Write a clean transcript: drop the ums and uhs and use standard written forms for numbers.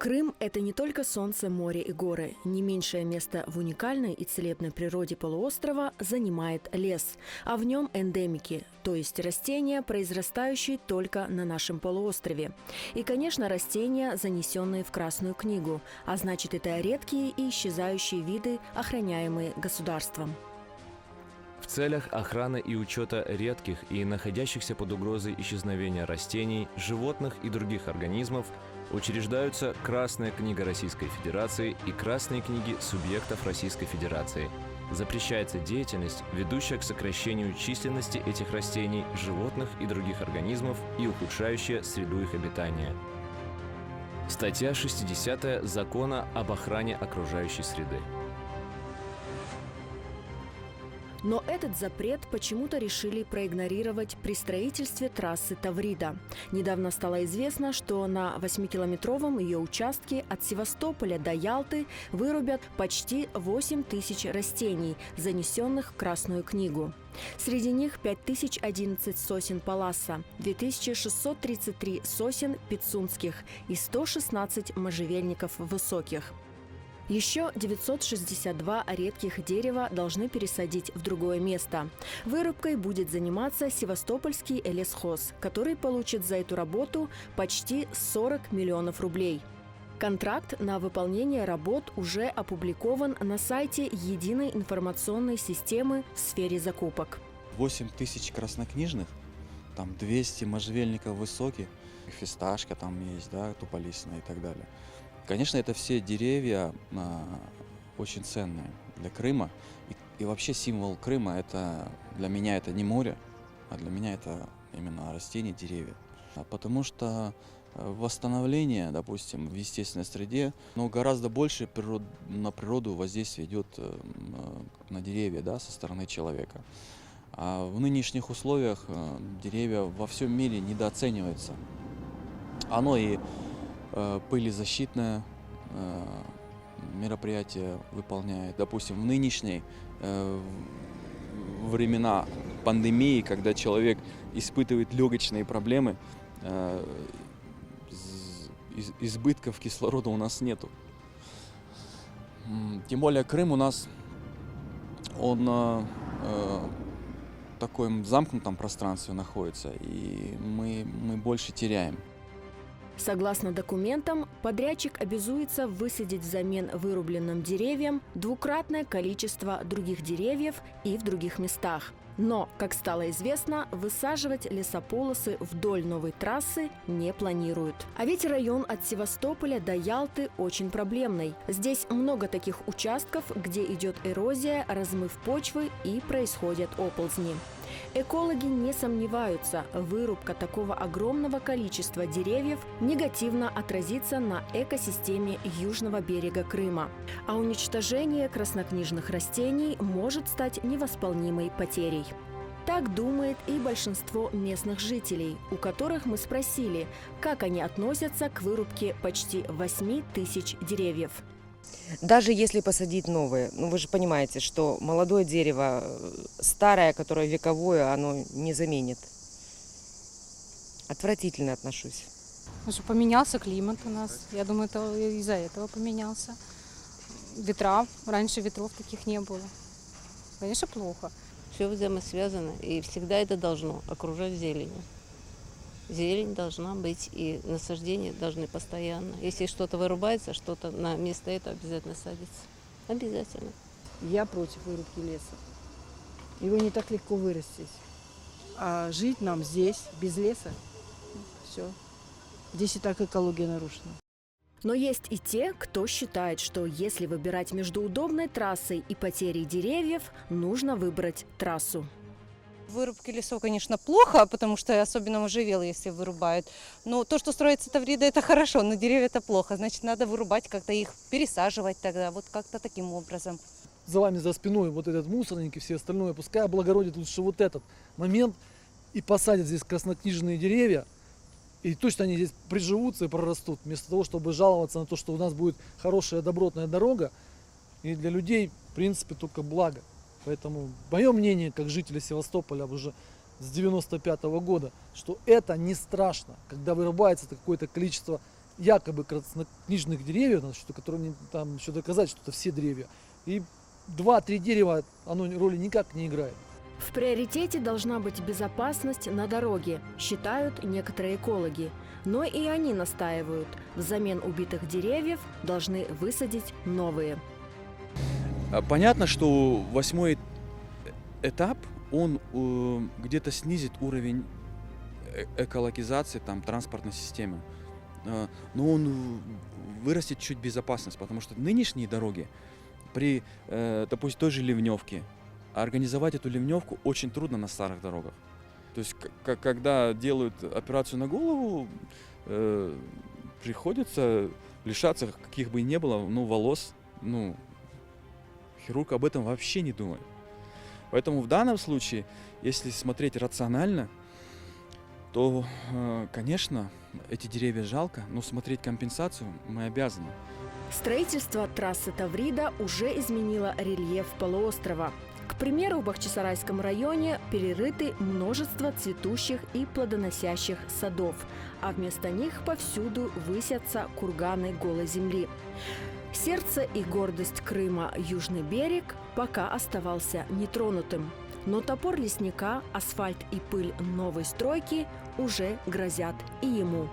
Крым – это не только солнце, море и горы. Не меньшее место в уникальной и целебной природе полуострова занимает лес, а в нем эндемики, то есть растения, произрастающие только на нашем полуострове. И, конечно, растения, занесенные в Красную книгу, а значит, это редкие и исчезающие виды, охраняемые государством. В целях охраны и учета редких и находящихся под угрозой исчезновения растений, животных и других организмов учреждаются Красная книга Российской Федерации и Красные книги субъектов Российской Федерации. Запрещается деятельность, ведущая к сокращению численности этих растений, животных и других организмов и ухудшающая среду их обитания. Статья 60 Закона об охране окружающей среды. Но этот запрет почему-то решили проигнорировать при строительстве трассы Таврида. Недавно стало известно, что на 8-километровом ее участке от Севастополя до Ялты вырубят почти 8 тысяч растений, занесенных в Красную книгу. Среди них 5011 сосен Палласа, 2633 сосен пицунских и 116 можжевельников высоких. Еще 962 редких дерева должны пересадить в другое место. Вырубкой будет заниматься Севастопольский лесхоз, который получит за эту работу почти 40 миллионов рублей. Контракт на выполнение работ уже опубликован на сайте Единой информационной системы в сфере закупок. 8 тысяч краснокнижных, там 200 можжевельников высоких, фисташка там есть, да, туполисная и так далее. Конечно, это все деревья очень ценные для Крыма. И вообще символ Крыма это для меня это не море, а для меня это именно растения, деревья. Потому что восстановление, допустим, в естественной среде, гораздо больше на природу воздействие идет на деревья, да, со стороны человека. А в нынешних условиях деревья во всем мире недооцениваются. Оно и пылезащитное мероприятие выполняет. Допустим, в нынешние времена пандемии, когда человек испытывает легочные проблемы, избытков кислорода у нас нету. Тем более Крым у нас, он в таком замкнутом пространстве находится, и мы больше теряем. Согласно документам, подрядчик обязуется высадить взамен вырубленным деревьям двукратное количество других деревьев и в других местах. Но, как стало известно, высаживать лесополосы вдоль новой трассы не планируют. А ведь район от Севастополя до Ялты очень проблемный. Здесь много таких участков, где идет эрозия, размыв почвы и происходят оползни. Экологи не сомневаются, вырубка такого огромного количества деревьев негативно отразится на экосистеме южного берега Крыма, а уничтожение краснокнижных растений может стать невосполнимой потерей. Так думает и большинство местных жителей, у которых мы спросили, как они относятся к вырубке почти 8 тысяч деревьев. Даже если посадить новые, вы же понимаете, что молодое дерево, старое, которое вековое, оно не заменит. Отвратительно отношусь. Поменялся климат у нас. Я думаю, это из-за этого поменялся. Ветра. Раньше ветров таких не было. Конечно, плохо. Все взаимосвязано, и всегда это должно окружать зеленью. Зелень должна быть, и насаждения должны постоянно. Если что-то вырубается, что-то на место этого обязательно садится. Обязательно. Я против вырубки леса. Его не так легко вырастить. А жить нам здесь, без леса, все. Здесь и так экология нарушена. Но есть и те, кто считает, что если выбирать между удобной трассой и потерей деревьев, нужно выбрать трассу. Вырубки лесов, конечно, плохо, потому что особенно можжевелы, если вырубают. Но то, что строится Таврида, это хорошо, но деревья это плохо. Значит, надо вырубать, как-то их пересаживать тогда, вот как-то таким образом. За вами, за спиной вот этот мусорник и все остальное, пускай облагородит лучше вот этот момент и посадят здесь краснокнижные деревья, и точно они здесь приживутся и прорастут, вместо того, чтобы жаловаться на то, что у нас будет хорошая добротная дорога, и для людей, в принципе, только благо. Поэтому мое мнение, как жителя Севастополя уже с 95-го года, что это не страшно, когда вырубается какое-то количество якобы краснокнижных деревьев, значит, которые там еще доказать, что это все деревья. И 2-3 дерева, оно роли никак не играет. В приоритете должна быть безопасность на дороге, считают некоторые экологи. Но и они настаивают, взамен убитых деревьев должны высадить новые. Понятно, что 8-й этап, он где-то снизит уровень экологизации там, транспортной системы. Но он вырастет чуть безопасность, потому что нынешние дороги при, допустим, той же ливневке, организовать эту ливневку очень трудно на старых дорогах. То есть, когда делают операцию на голову, приходится лишаться, каких бы и не было, волос. Хирург об этом вообще не думает. Поэтому в данном случае, если смотреть рационально, то, конечно, эти деревья жалко, но смотреть компенсацию мы обязаны. Строительство трассы Таврида уже изменило рельеф полуострова. К примеру, в Бахчисарайском районе перерыты множество цветущих и плодоносящих садов, а вместо них повсюду высятся курганы голой земли. Сердце и гордость Крыма, Южный берег, пока оставался нетронутым. Но топор лесника, асфальт и пыль новой стройки уже грозят и ему.